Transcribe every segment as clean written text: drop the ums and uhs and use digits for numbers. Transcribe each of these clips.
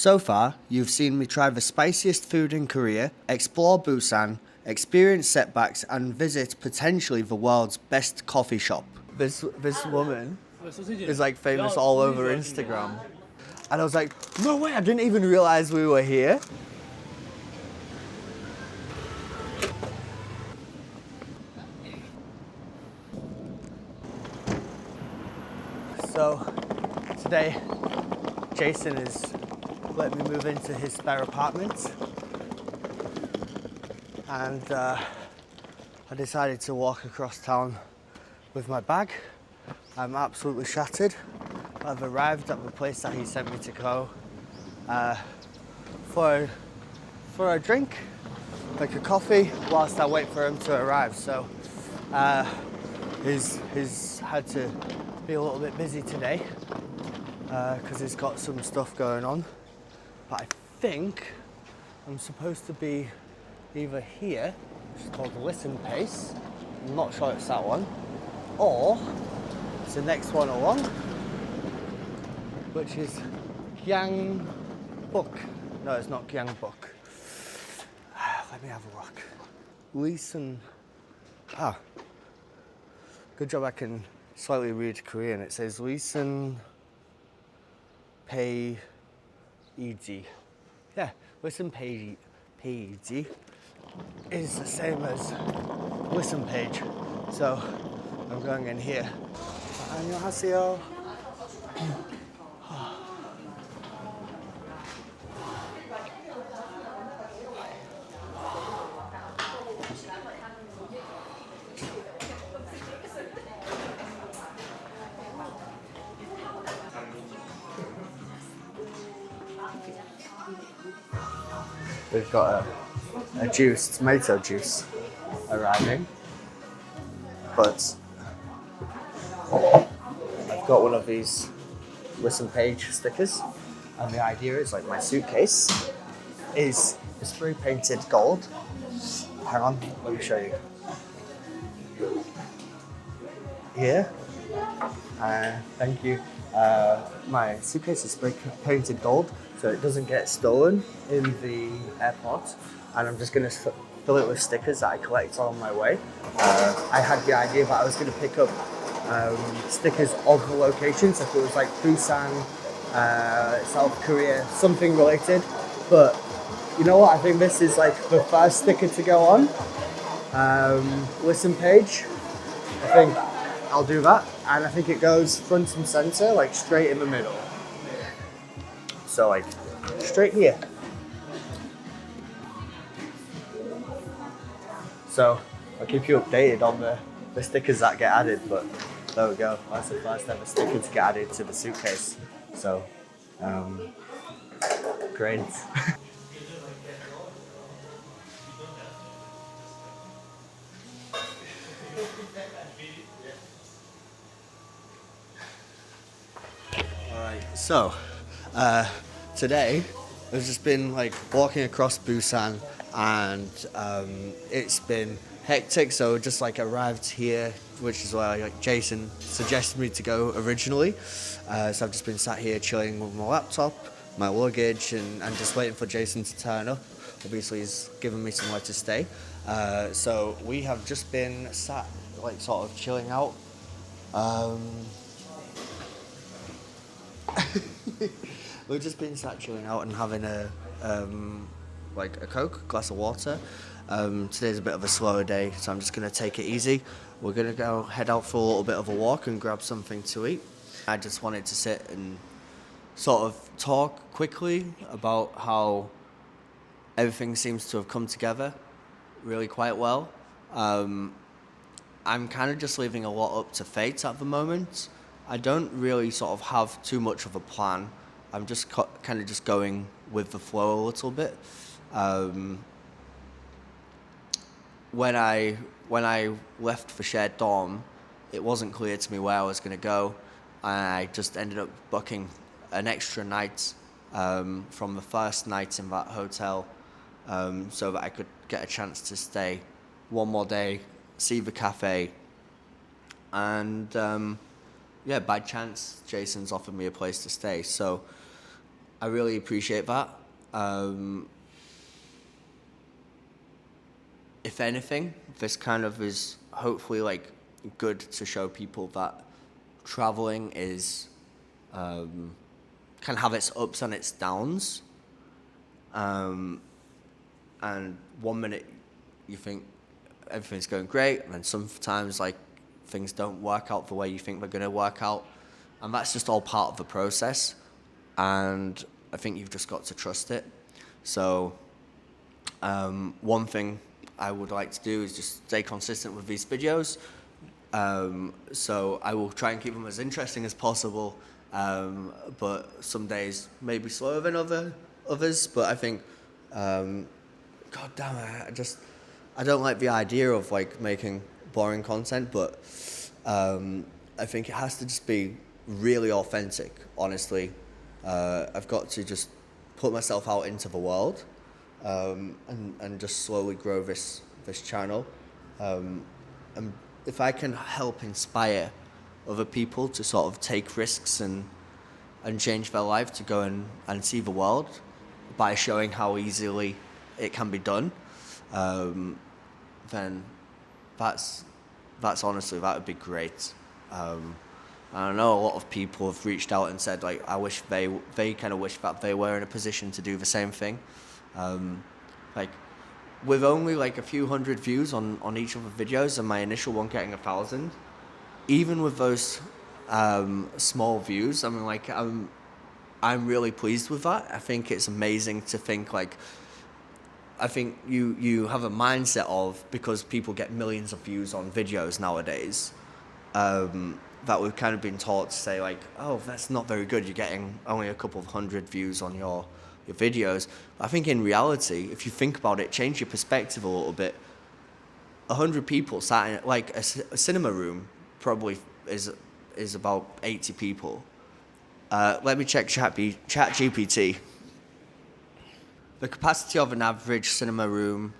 So far, you've seen me try the spiciest food in Korea, explore Busan, experience setbacks, and visit potentially the world's best coffee shop. This woman is like famous all over Instagram. And I was like, no way, I didn't even realize we were here. So today, Jason is letting me move into his spare apartment. And I decided to walk across town with my bag. I'm absolutely shattered. I've arrived at the place that he sent me to go for a drink, like a coffee, whilst I wait for him to arrive. So he's had to be a little bit busy today because he's got some stuff going on. But I think I'm supposed to be either here, which is called the Listen Pace. I'm not sure it's that one, or it's the next one along, which is Gyeongbuk. No, it's not Gyeongbuk. Let me have a look. Listen. Good job I can slightly read Korean. It says Listen Pay Easy. Yeah, Listen Pay Easy is the same as Listen Page. So I'm going in here. 안녕하세요. We've got a juice, tomato juice, arriving, but I've got one of these Listen Page stickers, and the idea is like my suitcase is spray painted gold. Hang on, let me show you. Here, thank you. My suitcase is spray painted gold, so it doesn't get stolen in the airport, and I'm just going to fill it with stickers that I collect on my way. I had the idea that I was going to pick up stickers of the locations, if it was like Busan, South Korea, something related, but you know what, I think this is like the first sticker to go on. Listen Page, I think I'll do that, and I think it goes front and center, like straight in the middle. So like straight here. So I'll keep you updated on the stickers that get added, but there we go. That's the first ever sticker to get added to the suitcase. So great. Alright, so today I've just been like walking across Busan, and it's been hectic, so just like arrived here, which is where like Jason suggested me to go originally. So I've just been sat here chilling with my laptop, my luggage, and just waiting for Jason to turn up. Obviously he's given me somewhere to stay. So we have just been sat like sort of chilling out. We've just been sat chilling out and having a Coke, glass of water. Today's a bit of a slower day, so I'm just going to take it easy. We're going to head out for a little bit of a walk and grab something to eat. I just wanted to sit and sort of talk quickly about how everything seems to have come together really quite well. I'm kind of just leaving a lot up to fate at the moment. I don't really sort of have too much of a plan. I'm just kind of just going with the flow a little bit. When I left for shared dorm, it wasn't clear to me where I was going to go. I just ended up booking an extra night from the first night in that hotel, so that I could get a chance to stay one more day, see the cafe, and by chance, Jason's offered me a place to stay. So I really appreciate that. If anything, this kind of is hopefully like good to show people that traveling is can have its ups and its downs. And 1 minute you think everything's going great, and then sometimes like things don't work out the way you think they're going to work out, and that's just all part of the process. And I think you've just got to trust it. So one thing I would like to do is just stay consistent with these videos. So I will try and keep them as interesting as possible, but some days may be slower than others. But I think, God damn it, I don't like the idea of like making boring content, but I think it has to just be really authentic, honestly. I've got to just put myself out into the world, and just slowly grow this channel. And if I can help inspire other people to sort of take risks and change their life to go and see the world by showing how easily it can be done, then that's honestly, that would be great. I know a lot of people have reached out and said like, I wish they kind of wish that they were in a position to do the same thing. Like with only like a few hundred views on each of the videos, and my initial one getting 1,000, even with those small views, I mean, like I'm really pleased with that. I think it's amazing to think like, I think you have a mindset of, because people get millions of views on videos nowadays, that we've kind of been taught to say like, oh, that's not very good, you're getting only a couple of hundred views on your videos. I think in reality, if you think about it, change your perspective a little bit. 100 people sat in like a cinema room probably is about 80 people. Let me check ChatGPT. The capacity of an average cinema room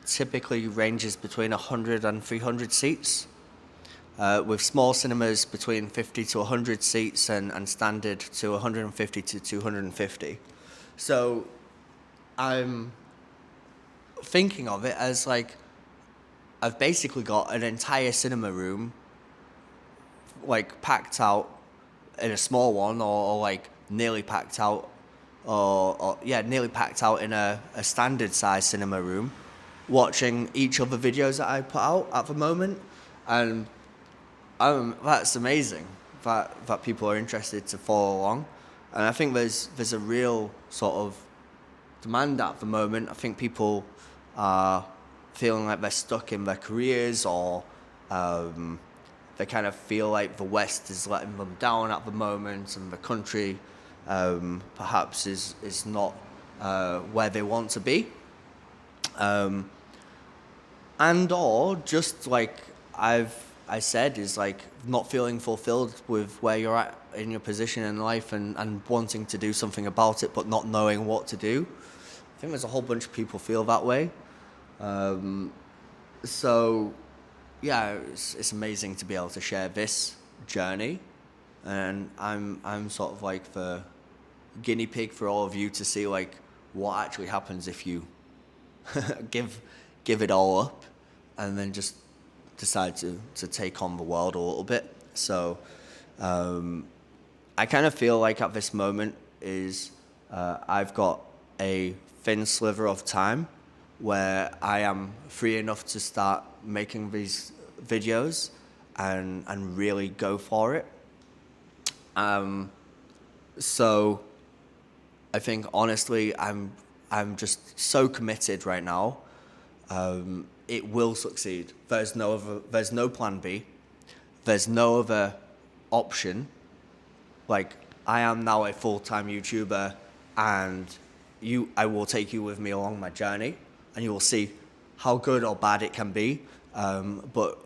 typically ranges between 100 and 300 seats, with small cinemas between 50 to 100 seats and standard to 150 to 250. So I'm thinking of it as like, I've basically got an entire cinema room like packed out in a small one, or like nearly packed out, or nearly packed out in a standard size cinema room, watching each of the videos that I put out at the moment. And that's amazing that people are interested to follow along. And I think there's a real sort of demand at the moment. I think people are feeling like they're stuck in their careers, or they kind of feel like the West is letting them down at the moment, and the country perhaps is not where they want to be. And or just like I said, is like not feeling fulfilled with where you're at in your position in life, and wanting to do something about it but not knowing what to do. I think there's a whole bunch of people feel that way. So yeah, it's amazing to be able to share this journey, and I'm sort of like the guinea pig for all of you to see like what actually happens if you give it all up and then just decide to take on the world a little bit. So I kind of feel like at this moment is I've got a thin sliver of time where I am free enough to start making these videos and really go for it. So I think honestly I'm just so committed right now. It will succeed. There's no plan B. There's no other option. Like, I am now a full-time YouTuber, and I will take you with me along my journey, and you will see how good or bad it can be. But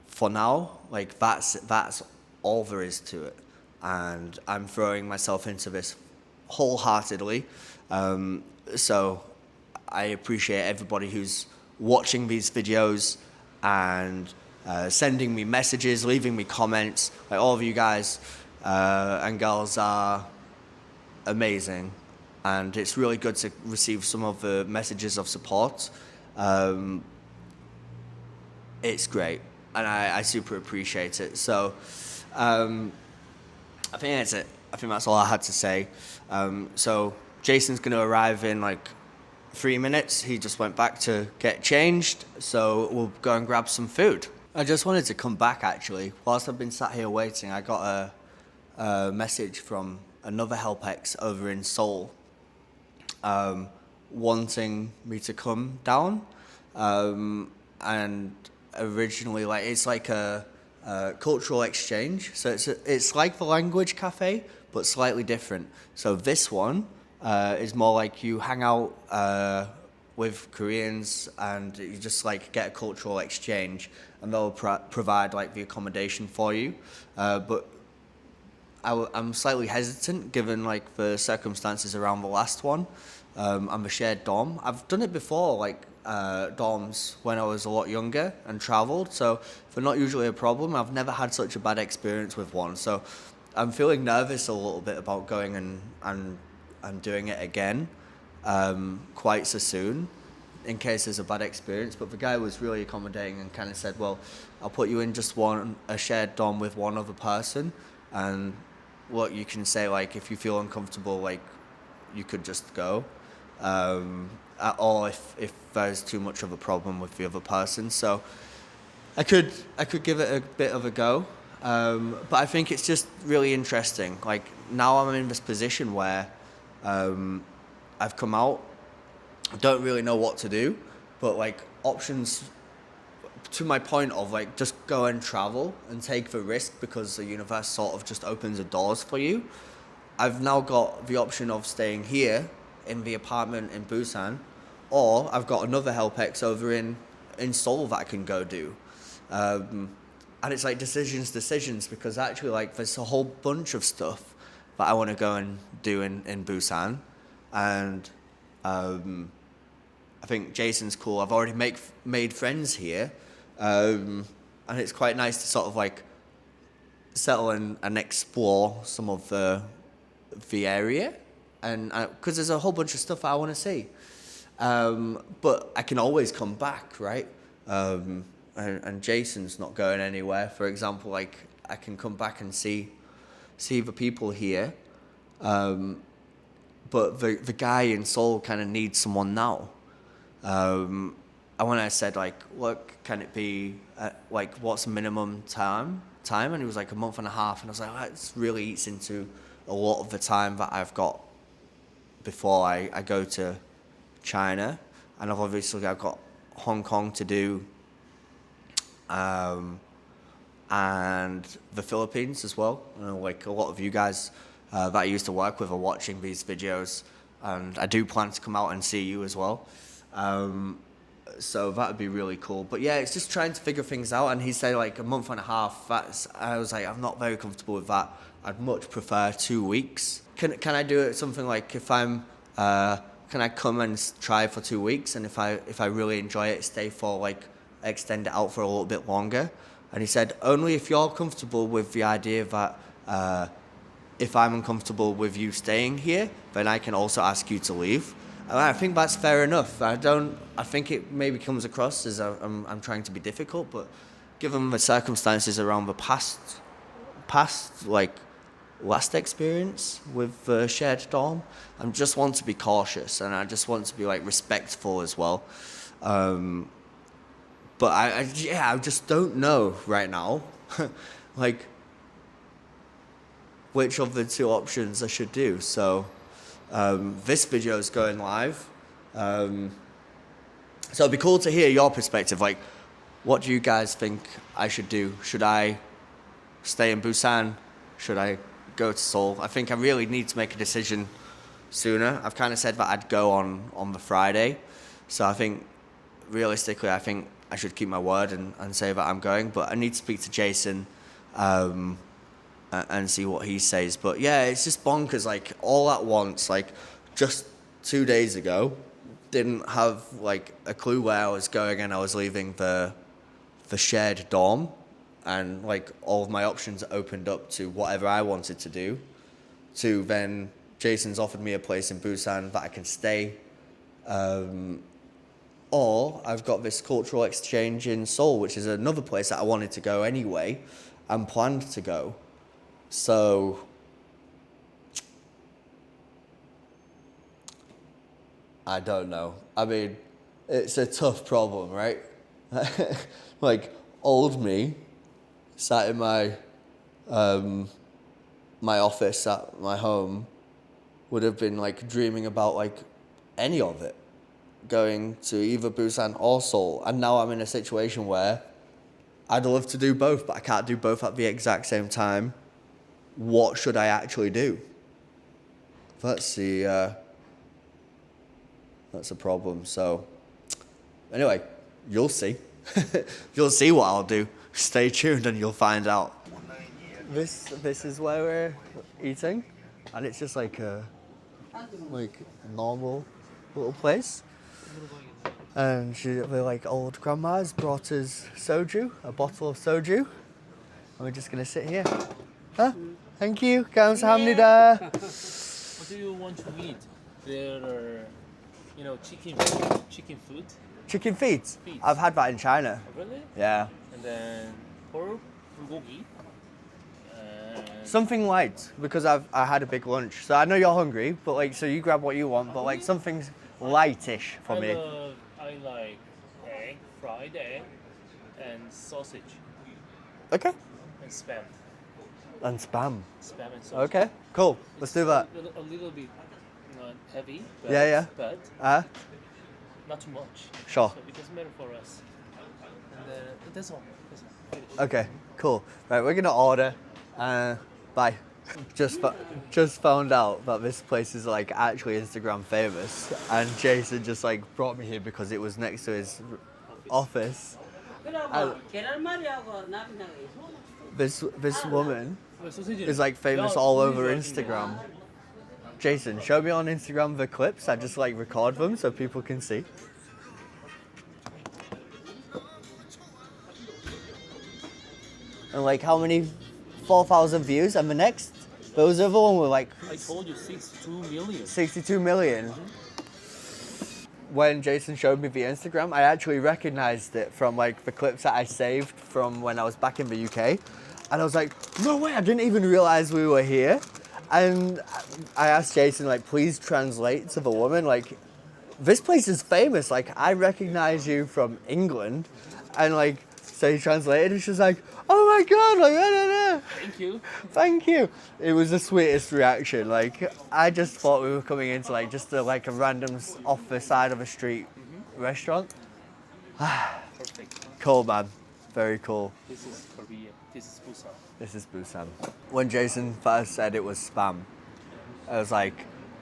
for now, like that's all there is to it, and I'm throwing myself into this wholeheartedly. So I appreciate everybody who's watching these videos and sending me messages, leaving me comments. Like, all of you guys and girls are amazing. and it's really good to receive some of the messages of support. It's great, and I super appreciate it. So I think that's it. I think that's all I had to say. So Jason's going to arrive in like 3 minutes. He just went back to get changed, so we'll go and grab some food. I just wanted to come back actually. Whilst I've been sat here waiting, I got a message from another HelpX over in Seoul, wanting me to come down, and originally it's like a cultural exchange. So it's like the language cafe, but slightly different. So this one is more like you hang out with Koreans and you just like get a cultural exchange, and they'll provide like the accommodation for you. But I'm slightly hesitant given like the circumstances around the last one. I'm a shared dorm. I've done it before, like dorms when I was a lot younger and travelled, so they're not usually a problem. I've never had such a bad experience with one, so I'm feeling nervous a little bit about going and doing it again quite so soon in case there's a bad experience. But the guy was really accommodating and kind of said, well, I'll put you in just a shared dorm with one other person, and what you can say, like, if you feel uncomfortable, like, you could just go. Or if there's too much of a problem with the other person. So I could give it a bit of a go. But I think it's just really interesting. Like, now I'm in this position where I've come out, I don't really know what to do, but like options, to my point of like just go and travel and take the risk because the universe sort of just opens the doors for you. I've now got the option of staying here in the apartment in Busan, or I've got another HelpX over in Seoul that I can go do. And it's like decisions, because actually like there's a whole bunch of stuff that I want to go and do in Busan. And I think Jason's cool. I've already made friends here. And it's quite nice to sort of like settle and explore some of the area, and because there's a whole bunch of stuff I want to see, but I can always come back, right? And Jason's not going anywhere. For example, like I can come back and see the people here, but the guy in Seoul kind of needs someone now. And when I said like, look, can it be like what's minimum time? And he was like a month and a half, and I was like, that really eats into a lot of the time that I've got before I go to China, and I've got Hong Kong to do, and the Philippines as well. You know, like a lot of you guys that I used to work with are watching these videos, and I do plan to come out and see you as well. So that would be really cool. But yeah, it's just trying to figure things out. And he said like a month and a half. I was like, I'm not very comfortable with that. I'd much prefer 2 weeks. Can I do it something like if I'm can I come and try for 2 weeks, and if I really enjoy it, stay for like extend it out for a little bit longer? And he said only if you're comfortable with the idea that if I'm uncomfortable with you staying here, then I can also ask you to leave. And I think that's fair enough. I think it maybe comes across as I'm trying to be difficult, but given the circumstances around the past like last experience with the shared dorm, I just want to be cautious, and I just want to be like respectful as well. But I just don't know right now, like which of the two options I should do. So this video is going live. So it'd be cool to hear your perspective. Like, what do you guys think I should do? Should I stay in Busan? Should I go to Seoul? I think I really need to make a decision sooner. I've kind of said that I'd go on the Friday. So I think, realistically, I think I should keep my word and say that I'm going. But I need to speak to Jason and see what he says. But yeah, it's just bonkers, like all at once. Like just 2 days ago, didn't have like a clue where I was going, and I was leaving the shared dorm, and like all of my options opened up to whatever I wanted to do, to then Jason's offered me a place in Busan that I can stay. Or I've got this cultural exchange in Seoul, which is another place that I wanted to go anyway and planned to go. So I don't know. I mean, it's a tough problem, right? Like, old me sat in my my office at my home would have been like dreaming about like any of it, going to either Busan or Seoul. And now I'm in a situation where I'd love to do both, but I can't do both at the exact same time. What should I actually do? That's a problem. So anyway, you'll see. You'll see what I'll do. Stay tuned and you'll find out. This is where we're eating, and it's just like a normal little place. And the like old grandma's brought us soju, a bottle of soju, and we're just gonna sit here. Huh? Thank you. 감사합니다. What do you want to eat? There are, chicken food. Chicken feet. Feet. I've had that in China. Oh, really? Yeah. And then pork, bulgogi. Something light, because I had a big lunch. So I know you're hungry, but like, so you grab what you want, but like something lightish for me. I like egg, fried egg, and sausage. Okay. And spam. And spam. Spam and sausage. Okay, cool. Let's do that. A little bit heavy. But, Yeah. But not too much. Sure. So it doesn't matter for us. And that's all. Finish. Okay, cool. Right, we're gonna order. Bye. Just found out that this place is like actually Instagram famous, and Jason just like brought me here because it was next to his office. And this woman is like famous all over Instagram. Jason, show me on Instagram the clips. I just like record them so people can see. And like how many? 4,000 views, and the next, those other one were like... I told you 62 million. 62 million. When Jason showed me the Instagram, I actually recognized it from like the clips that I saved from when I was back in the UK. And I was like, no way, I didn't even realize we were here. And I asked Jason, like, please translate to the woman, like, this place is famous, like, I recognize you from England. And like, so he translated, and she's like, oh my God, like, Thank you. Thank you. It was the sweetest reaction. Like, I just thought we were coming into like just a random off the side of a street restaurant. Perfect. Cool, man. Very cool. This is Korea. This is Busan. This is Busan. When Jason first said it was spam, I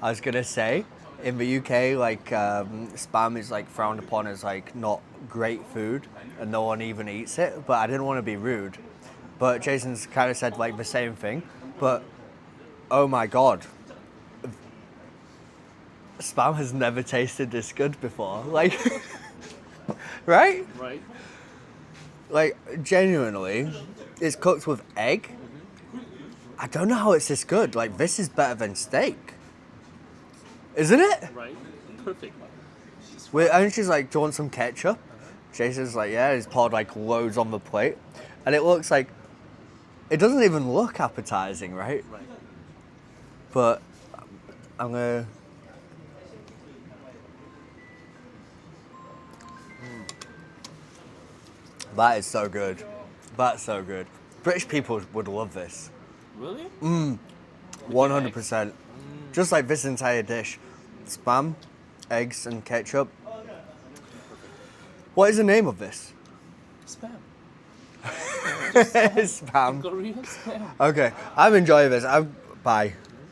was gonna say, in the UK, like spam is like frowned upon as like not great food, and no one even eats it. But I didn't want to be rude. But Jason's kind of said like the same thing. But oh my God, spam has never tasted this good before. Like, right? Right. Like genuinely, it's cooked with egg. I don't know how it's this good. Like, this is better than steak. Isn't it? Right. Perfect. And she's like, do you want some ketchup? Jason's like, yeah. He's poured like loads on the plate. And it looks like, it doesn't even look appetizing, right? Right. But I'm gonna... That is so good. That's so good. British people would love this. Really? 100%. Just like this entire dish. Spam, eggs and ketchup. What is the name of this? Spam. Spam. Korean spam. Okay, I'm enjoying this. Bye.